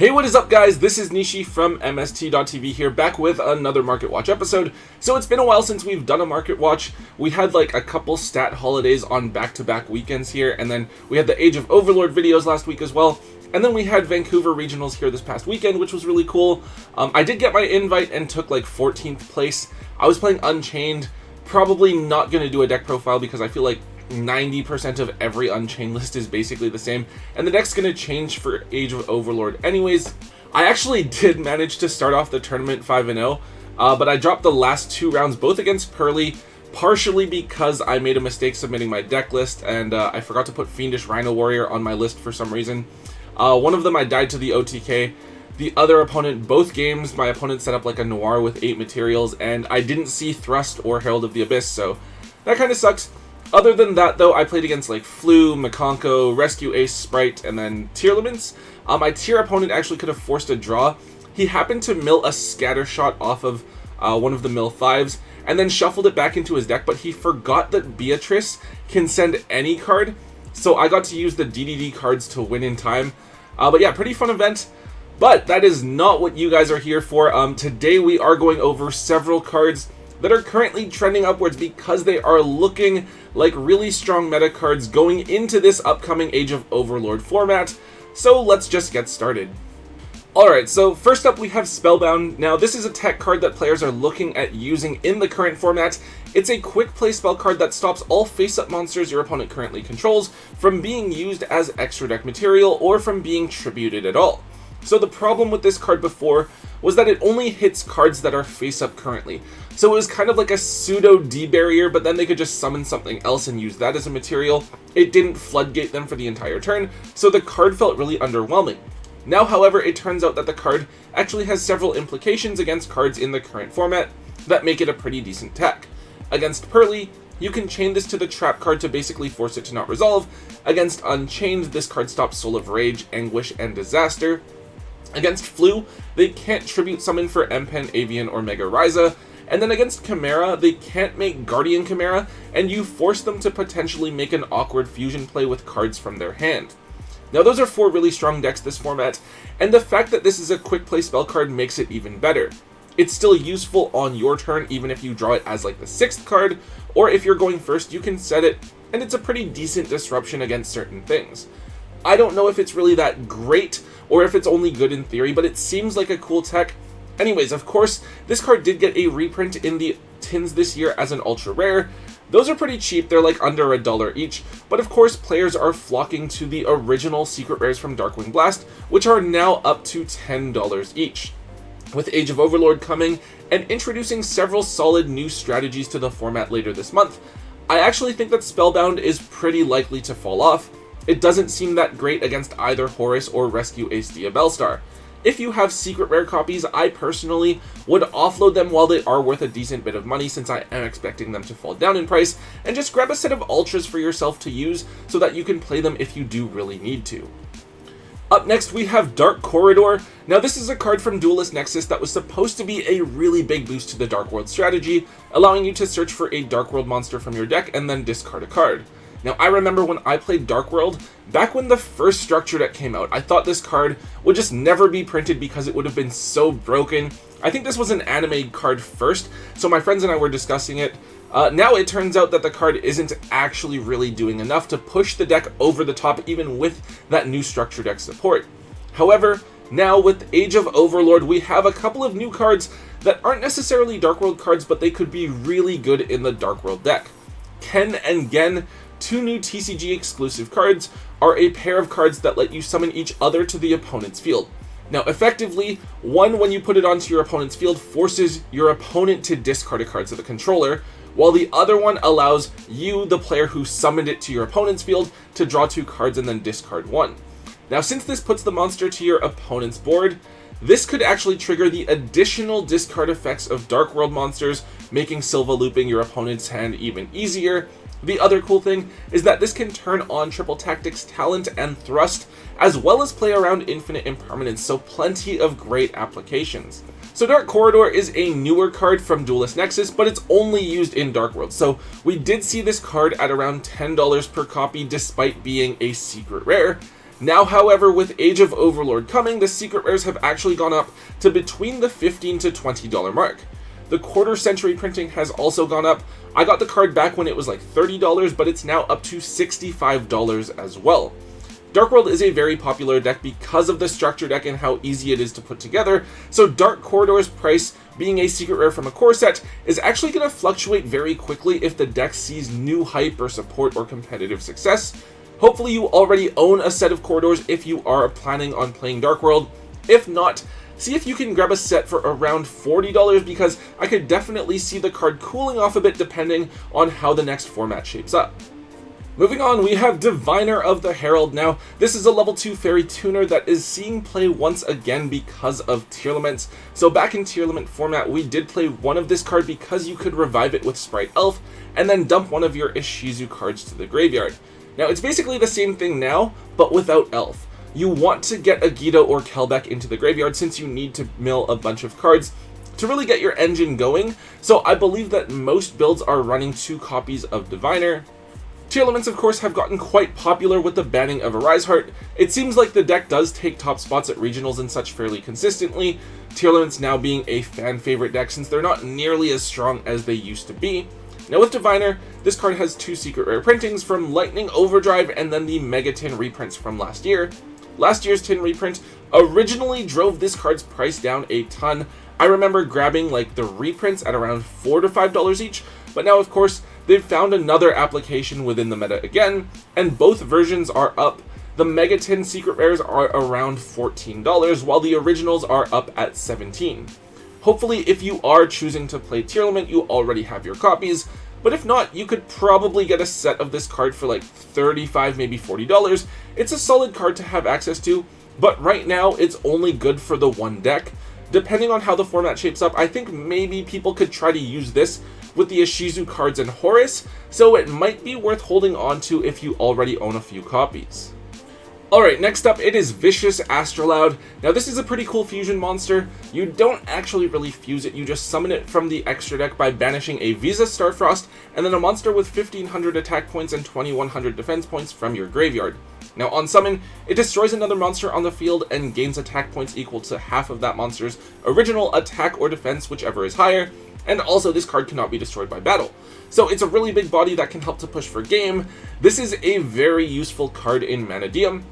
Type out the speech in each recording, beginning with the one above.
Hey, what is up, guys? This is Nishi from MST.TV here, back with another Market Watch episode. So it's been a while since we've done a Market Watch. We had like a couple stat holidays on back-to-back weekends here, and then we had the Age of Overlord videos last week as well. And then we had Vancouver Regionals here this past weekend, which was really cool. I did get my invite and took like 14th place. I was playing Unchained, probably not going to do a deck profile because I feel like 90% of every Unchained list is basically the same, and the deck's going to change for Age of Overlord anyways. I actually did manage to start off the tournament 5-0, but I dropped the last two rounds both against Pearly, partially because I made a mistake submitting my deck list, and I forgot to put Fiendish Rhino Warrior on my list for some reason. One of them I died to the OTK. The other opponent, both games, my opponent set up like a Noir with 8 materials, and I didn't see Thrust or Herald of the Abyss, so that kind of sucks. Other than that, though, I played against like Flu, Makonko, Rescue Ace, Sprite, and then Tearlaments. My tier opponent actually could have forced a draw. He happened to mill a scatter shot off of one of the mill 5s, and then shuffled it back into his deck, but he forgot that Beatrice can send any card, so I got to use the DDD cards to win in time. But yeah, pretty fun event. But that is not what you guys are here for. Today we are going over several cards that are currently trending upwards because they are looking like really strong meta cards going into this upcoming Age of Overlord format. So let's just get started. Alright, so first up we have Spellbound. Now this is a tech card that players are looking at using in the current format. It's a quick play spell card that stops all face-up monsters your opponent currently controls from being used as extra deck material or from being tributed at all. So the problem with this card before was that it only hits cards that are face-up currently. So it was kind of like a pseudo D-barrier, but then they could just summon something else and use that as a material. It didn't floodgate them for the entire turn, so the card felt really underwhelming. Now, however, it turns out that the card actually has several implications against cards in the current format that make it a pretty decent tech. Against Pearly, you can chain this to the trap card to basically force it to not resolve. Against Unchained, this card stops Soul of Rage, Anguish, and Disaster. Against Flu, they can't tribute summon for Empen, Avian, or Mega Ryza. And then against Chimera, they can't make Guardian Chimera, and you force them to potentially make an awkward fusion play with cards from their hand. Now those are 4 really strong decks this format, and the fact that this is a quick play spell card makes it even better. It's still useful on your turn even if you draw it as like the 6th card, or if you're going first you can set it, and it's a pretty decent disruption against certain things. I don't know if it's really that great, or if it's only good in theory, but it seems like a cool tech. Anyways, of course, this card did get a reprint in the tins this year as an ultra rare. Those are pretty cheap, they're like under $1 each, but of course players are flocking to the original secret rares from Darkwing Blast, which are now up to $10 each. With Age of Overlord coming and introducing several solid new strategies to the format later this month, I actually think that Spellbound is pretty likely to fall off. It doesn't seem that great against either Horus or Rescue Ace Diabellstar. If you have secret rare copies, I personally would offload them while they are worth a decent bit of money, since I am expecting them to fall down in price, and just grab a set of ultras for yourself to use so that you can play them if you do really need to. Up next we have Dark Corridor. Now this is a card from Duelist Nexus that was supposed to be a really big boost to the Dark World strategy, allowing you to search for a Dark World monster from your deck and then discard a card. Now, I remember when I played Dark World, back when the first structure deck came out, I thought this card would just never be printed because it would have been so broken. I think this was an anime card first, so my friends and I were discussing it. Now it turns out that the card isn't actually really doing enough to push the deck over the top, even with that new structure deck support. However, now with Age of Overlord, we have a couple of new cards that aren't necessarily Dark World cards, but they could be really good in the Dark World deck. Ken and Gen, 2 new TCG exclusive cards, are a pair of cards that let you summon each other to the opponent's field. Now effectively, one, when you put it onto your opponent's field, forces your opponent to discard a card to the controller, while the other one allows you, the player who summoned it to your opponent's field, to draw 2 cards and then discard 1. Now since this puts the monster to your opponent's board, this could actually trigger the additional discard effects of Dark World monsters, making Silva looping your opponent's hand even easier. The other cool thing is that this can turn on Triple Tactics Talent and Thrust, as well as play around Infinite Impermanence, so plenty of great applications. So Dark Corridor is a newer card from Duelist Nexus, but it's only used in Dark World, so we did see this card at around $10 per copy despite being a secret rare. Now, however, with Age of Overlord coming, the secret rares have actually gone up to between the $15 to $20 mark. The quarter century printing has also gone up. I got the card back when it was like $30, but it's now up to $65 as well. Dark World is a very popular deck because of the structure deck and how easy it is to put together, so Dark Corridor's price, being a secret rare from a core set, is actually going to fluctuate very quickly if the deck sees new hype or support or competitive success. Hopefully you already own a set of Corridors if you are planning on playing Dark World. If not, see if you can grab a set for around $40, because I could definitely see the card cooling off a bit depending on how the next format shapes up. Moving on, we have Diviner of the Herald. Now, this is a level 2 fairy tuner that is seeing play once again because of Tearlaments. So back in Tearlament format, we did play one of this card because you could revive it with Sprite Elf, and then dump one of your Ishizu cards to the graveyard. Now, it's basically the same thing now, but without Elf. You want to get a yugioh or Kelbeck into the graveyard since you need to mill a bunch of cards to really get your engine going. So I believe that most builds are running 2 copies of Diviner. Tearlaments, of course, have gotten quite popular with the banning of Arise Heart. It seems like the deck does take top spots at regionals and such fairly consistently, Tearlaments now being a fan favorite deck since they're not nearly as strong as they used to be. Now with Diviner, this card has 2 secret rare printings from Lightning Overdrive and then the Mega Tin reprints from last year. Last year's Tin reprint originally drove this card's price down a ton. I remember grabbing like the reprints at around $4 to $5 each, but now of course they've found another application within the meta again, and both versions are up. The Mega Tin secret rares are around $14, while the originals are up at $17. Hopefully, if you are choosing to play Tearlament, you already have your copies, but if not, you could probably get a set of this card for like $35, maybe $40. It's a solid card to have access to, but right now it's only good for the one deck. Depending on how the format shapes up, I think maybe people could try to use this with the Ishizu cards and Horus, so it might be worth holding on to if you already own a few copies. Alright, next up it is Vicious Astral Out. Now this is a pretty cool fusion monster. You don't actually really fuse it, you just summon it from the extra deck by banishing a Visa Starfrost, and then a monster with 1500 attack points and 2100 defense points from your graveyard. Now on summon, it destroys another monster on the field and gains attack points equal to half of that monster's original attack or defense, whichever is higher, and also this card cannot be destroyed by battle. So it's a really big body that can help to push for game. This is a very useful card in Manadium.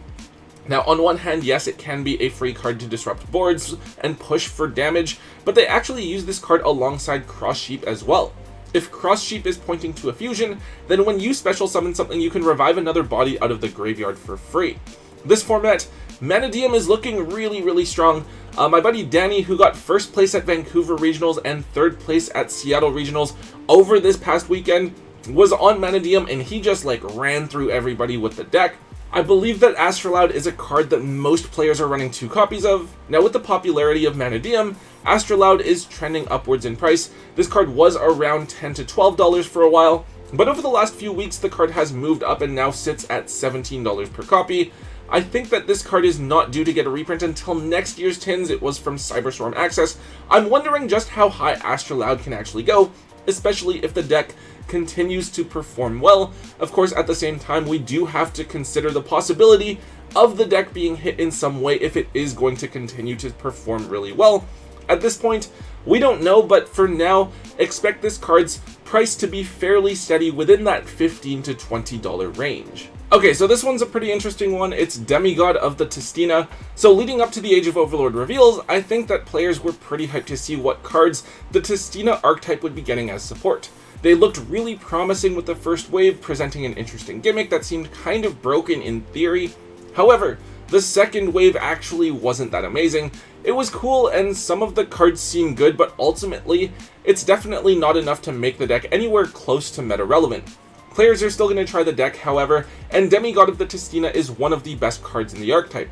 Now on one hand, yes, it can be a free card to disrupt boards and push for damage, but they actually use this card alongside Cross Sheep as well. If Cross Sheep is pointing to a fusion, then when you special summon something, you can revive another body out of the graveyard for free. This format, Manadium is looking really strong. My buddy Danny, who got first place at Vancouver Regionals and third place at Seattle Regionals over this past weekend, was on Manadium and he just like ran through everybody with the deck. I believe that Astral Out is a card that most players are running 2 copies of. Now with the popularity of Manadium, Astral Out is trending upwards in price. This card was around $10 to $12 for a while, but over the last few weeks the card has moved up and now sits at $17 per copy. I think that this card is not due to get a reprint until next year's tins. It was from Cyberstorm Access. I'm wondering just how high Astral Out can actually go, especially if the deck continues to perform well. Of course, at the same time, we do have to consider the possibility of the deck being hit in some way if it is going to continue to perform really well. At this point, we don't know, but for now, expect this card's price to be fairly steady within that $15 to $20 range. Okay, so this one's a pretty interesting one. It's Demigod of the Testina. So leading up to the Age of Overlord reveals, I think that players were pretty hyped to see what cards the Testina archetype would be getting as support. They looked really promising with the first wave, presenting an interesting gimmick that seemed kind of broken in theory. However, the second wave actually wasn't that amazing. It was cool and some of the cards seemed good, but ultimately, it's definitely not enough to make the deck anywhere close to meta relevant. Players are still going to try the deck, however, and Demigod of the Testina is one of the best cards in the archetype.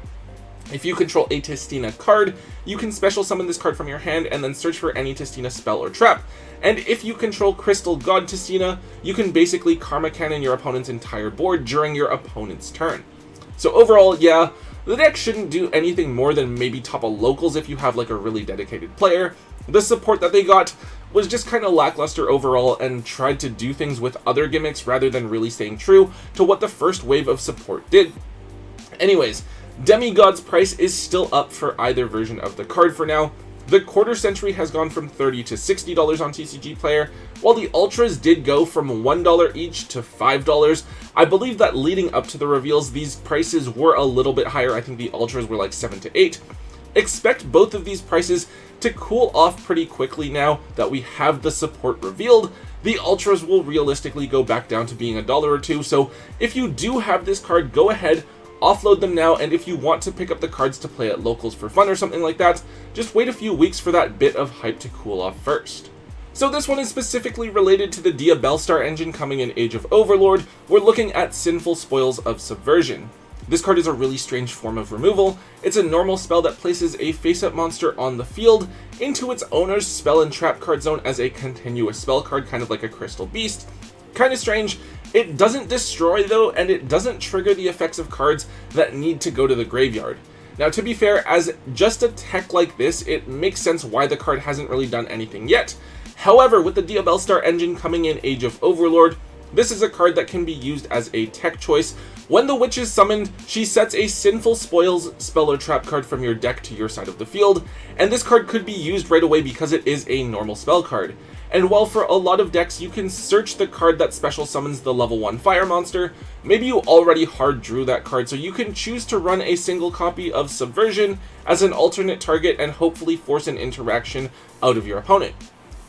If you control a Testina card, you can special summon this card from your hand and then search for any Testina spell or trap. And if you control Crystal God Testina, you can basically Karma Cannon your opponent's entire board during your opponent's turn. So overall, yeah, the deck shouldn't do anything more than maybe topple locals if you have like a really dedicated player. The support that they got was just kind of lackluster overall and tried to do things with other gimmicks rather than really staying true to what the first wave of support did. Anyways, Demigod's price is still up for either version of the card for now. The Quarter Century has gone from $30 to $60 on TCG Player, while the Ultras did go from $1 each to $5. I believe that leading up to the reveals, these prices were a little bit higher. I think the Ultras were like $7 to $8. Expect both of these prices to cool off pretty quickly now that we have the support revealed. The Ultras will realistically go back down to being $1 or $2, so if you do have this card, go ahead, offload them now, and if you want to pick up the cards to play at locals for fun or something like that, just wait a few weeks for that bit of hype to cool off first. So this one is specifically related to the Diabellstar engine coming in Age of Overlord. We're looking at Sinful Spoils of Subversion. This card is a really strange form of removal. It's a normal spell that places a face-up monster on the field into its owner's spell and trap card zone as a continuous spell card, kind of like a Crystal Beast. Kind of strange. It doesn't destroy though, and it doesn't trigger the effects of cards that need to go to the graveyard. Now, to be fair, as just a tech like this, it makes sense why the card hasn't really done anything yet. However, with the Diabellstar engine coming in Age of Overlord, this is a card that can be used as a tech choice. When the witch is summoned, she sets a Sinful Spoils spell or trap card from your deck to your side of the field, and this card could be used right away because it is a normal spell card. And while for a lot of decks you can search the card that special summons the level 1 fire monster, maybe you already hard drew that card, so you can choose to run a single copy of Subversion as an alternate target and hopefully force an interaction out of your opponent.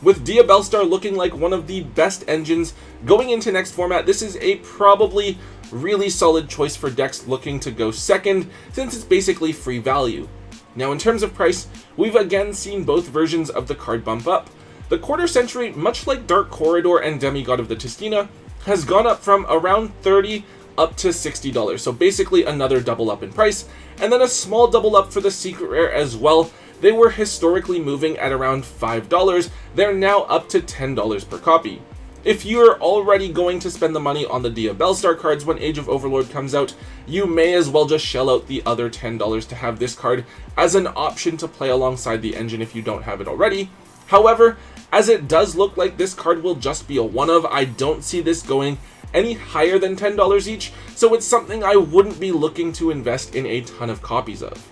With Diabellstar looking like one of the best engines going into next format, this is a probably really solid choice for decks looking to go second, since it's basically free value. Now in terms of price, we've again seen both versions of the card bump up. The Quarter Century, much like Dark Corridor and Demigod of the Testina, has gone up from around $30 up to $60, so basically another double up in price, and then a small double up for the Secret Rare as well. They were historically moving at around $5, they're now up to $10 per copy. If you're already going to spend the money on the Diabellstar cards when Age of Overlord comes out, you may as well just shell out the other $10 to have this card as an option to play alongside the engine if you don't have it already. However, as it does look like this card will just be a one-of, I don't see this going any higher than $10 each, so it's something I wouldn't be looking to invest in a ton of copies of.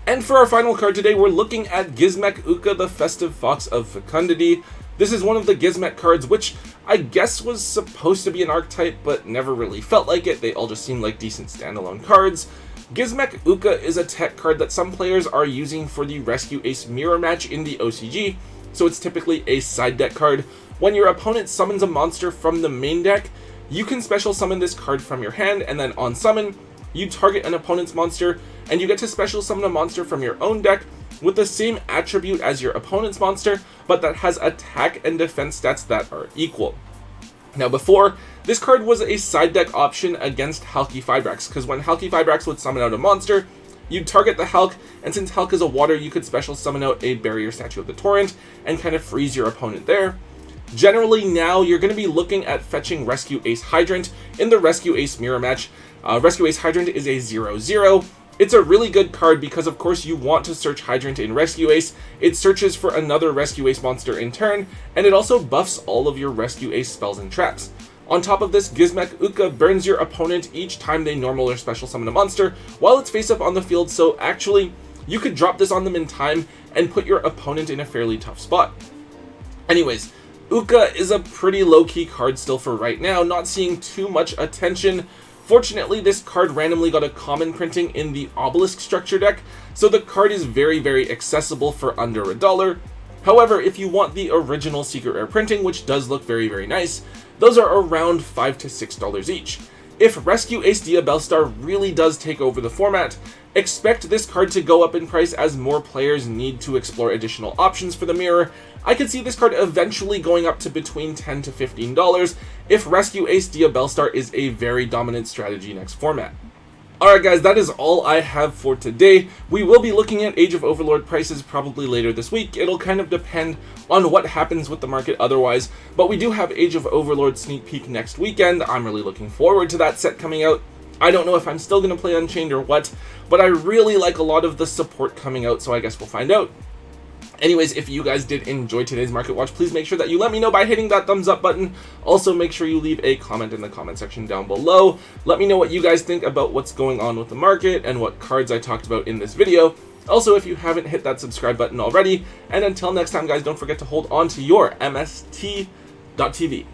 And for our final card today, we're looking at Gizmek Uka, the Festive Fox of Fundi. This is one of the Gizmek cards, which I guess was supposed to be an archetype, but never really felt like it. They all just seemed like decent standalone cards. Gizmek Uka is a tech card that some players are using for the Rescue Ace mirror match in the OCG, so it's typically a side deck card. When your opponent summons a monster from the main deck, you can special summon this card from your hand, and then on summon, you target an opponent's monster, and you get to special summon a monster from your own deck with the same attribute as your opponent's monster, but that has attack and defense stats that are equal. Now before, this card was a side deck option against Halki Fibrax, because when Halki Fibrax would summon out a monster, you'd target the Hulk, and since Hulk is a water, you could special summon out a Barrier Statue of the Torrent and kind of freeze your opponent there. Generally now, you're going to be looking at fetching Rescue Ace Hydrant in the Rescue Ace mirror match. Rescue Ace Hydrant is a 0/0. It's a really good card because of course you want to search Hydrant in Rescue Ace. It searches for another Rescue Ace monster in turn, and it also buffs all of your Rescue Ace spells and traps. On top of this, Gizmek Uka burns your opponent each time they normal or special summon a monster while it's face up on the field, so actually, you could drop this on them in time and put your opponent in a fairly tough spot. Anyways, Uka is a pretty low-key card still for right now, not seeing too much attention. Fortunately, this card randomly got a common printing in the Obelisk structure deck, so the card is very, very accessible for under $1. However, if you want the original Secret Rare printing, which does look very, very nice, those are around $5 to $6 each. If Rescue Ace Diabellstar really does take over the format, expect this card to go up in price as more players need to explore additional options for the mirror. I could see this card eventually going up to between $10 to $15 if Rescue Ace Diabellstar is a very dominant strategy next format. Alright guys, that is all I have for today. We will be looking at Age of Overlord prices probably later this week. It'll kind of depend on what happens with the market otherwise, but we do have Age of Overlord sneak peek next weekend. I'm really looking forward to that set coming out. I don't know if I'm still going to play Unchained or what, but I really like a lot of the support coming out, so I guess we'll find out. Anyways, if you guys did enjoy today's market watch, please make sure that you let me know by hitting that thumbs up button. Also, make sure you leave a comment in the comment section down below. Let me know what you guys think about what's going on with the market and what cards I talked about in this video. Also, if you haven't hit that subscribe button already, and until next time, guys, don't forget to hold on to your MST.TV.